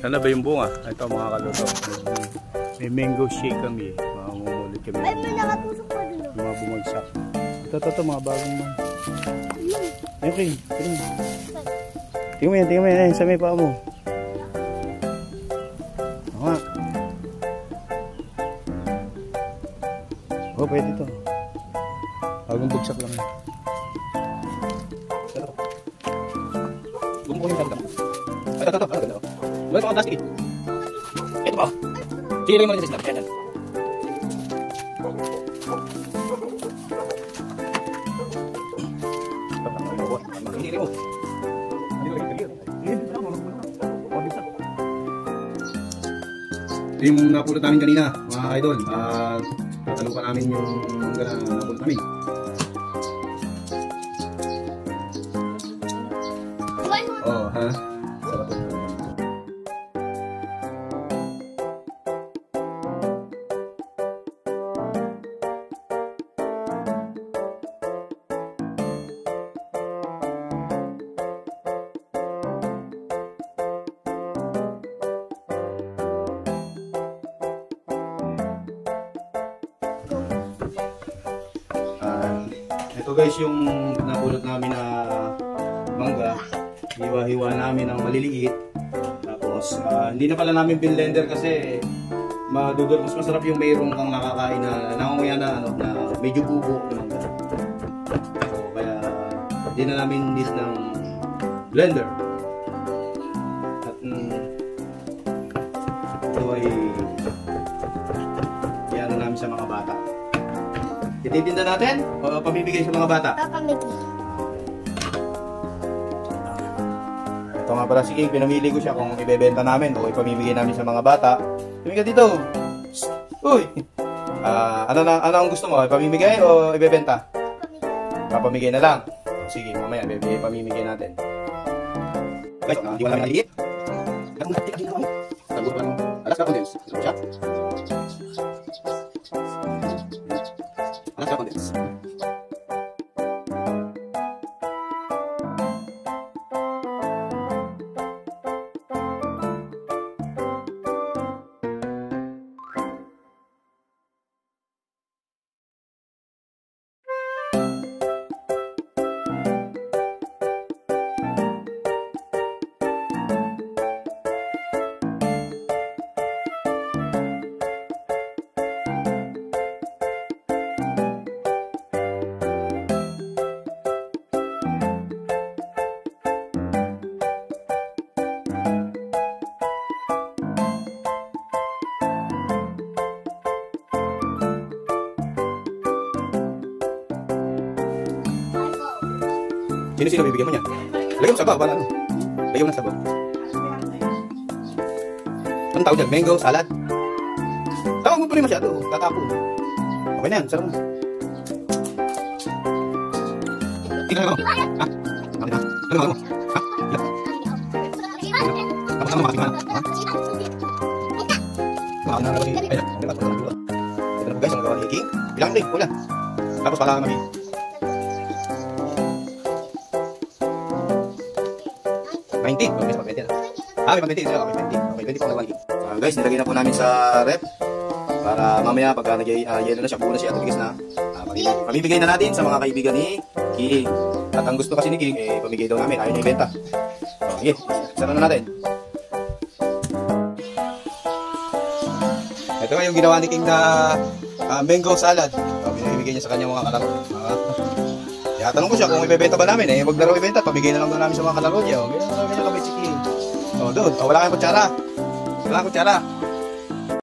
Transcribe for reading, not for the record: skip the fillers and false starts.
Sana ba yung bunga? Ito mga kaluto. May mango shake kami. Mamumulit kami. Ay, may nakatusok pa dun. Mga bumagsak. Ito, mga bagong man. Okay, tingnan mo yan. Ayun, sa may paa mo. Oo nga. Oh, pwede ito. Bagong bugsak lang. Bumukunin ka ito. Ito. Wala pa plastic. Ito pa. Sige, lagay mo rin sa snap. Yan. Ito yung napulot namin kanina, mga idol. Tatalo pa namin yung napulot namin. Oh, ha? Sarap po. Ito guys yung napulot namin na mangga. Hiwa-hiwa namin ng maliliit. Tapos hindi na pala namin blender kasi mas masarap yung mayroong kang nakakain na nangunguya na na medyo bubo na mangga. So kaya hindi na namin need ng blender. At ito ay yan na namin sa mga bata. Ititinda natin o pamimigay sa mga bata? Papamigay. Ito nga pala si King, pinamili ko siya kung ibebenta namin o ipamimigay namin sa mga bata. Tumigil dito. Uy! Ano ang gusto mo? Ipamimigay o ibebenta? Papamigay na lang. Sige, mamaya ipamimigay natin. Guys, hindi wala namin naliit. Alas ka condense. Ito siya. Alas ka condense. Sino bibigyan mo niya? Lagyan mo sa sabaw, ano? Lagyan mo na sa sabaw. Anong tawag dyan? Mango, salad? Tawag mo pa rin masyado, tatapo. Okay na yan, sarap mo. Tingnan mo. Ha? Ano mo? Ha? Tapos ano makatingnan? Ha? Baka na nalawag yung... Ayun, ito na po guys, ang nagawa ni King. Bilang rin, wala. Tapos pala kami. May 20 na. May 20 sila. May 20 po naman. Guys, nilagay na po namin sa rep para mamaya pagka nag-yelo na siya, buo na siya at bigas na. Pamibigay na natin sa mga kaibigan ni King. At ang gusto kasi ni King, pamigay daw namin. Ayaw niya ibenta. Sige, sara na natin. Ito nga yung ginawa ni King na mango salad. Binibigay niya sa kanya mga kalaro. Kaya tanong ko siya kung ibebenta ba namin, wag na raw ibenta, pamigay na lang namin sa mga kalaro niya. Ganyan na kami si King. Doon, wala kang kutsara. Wala kang kutsara.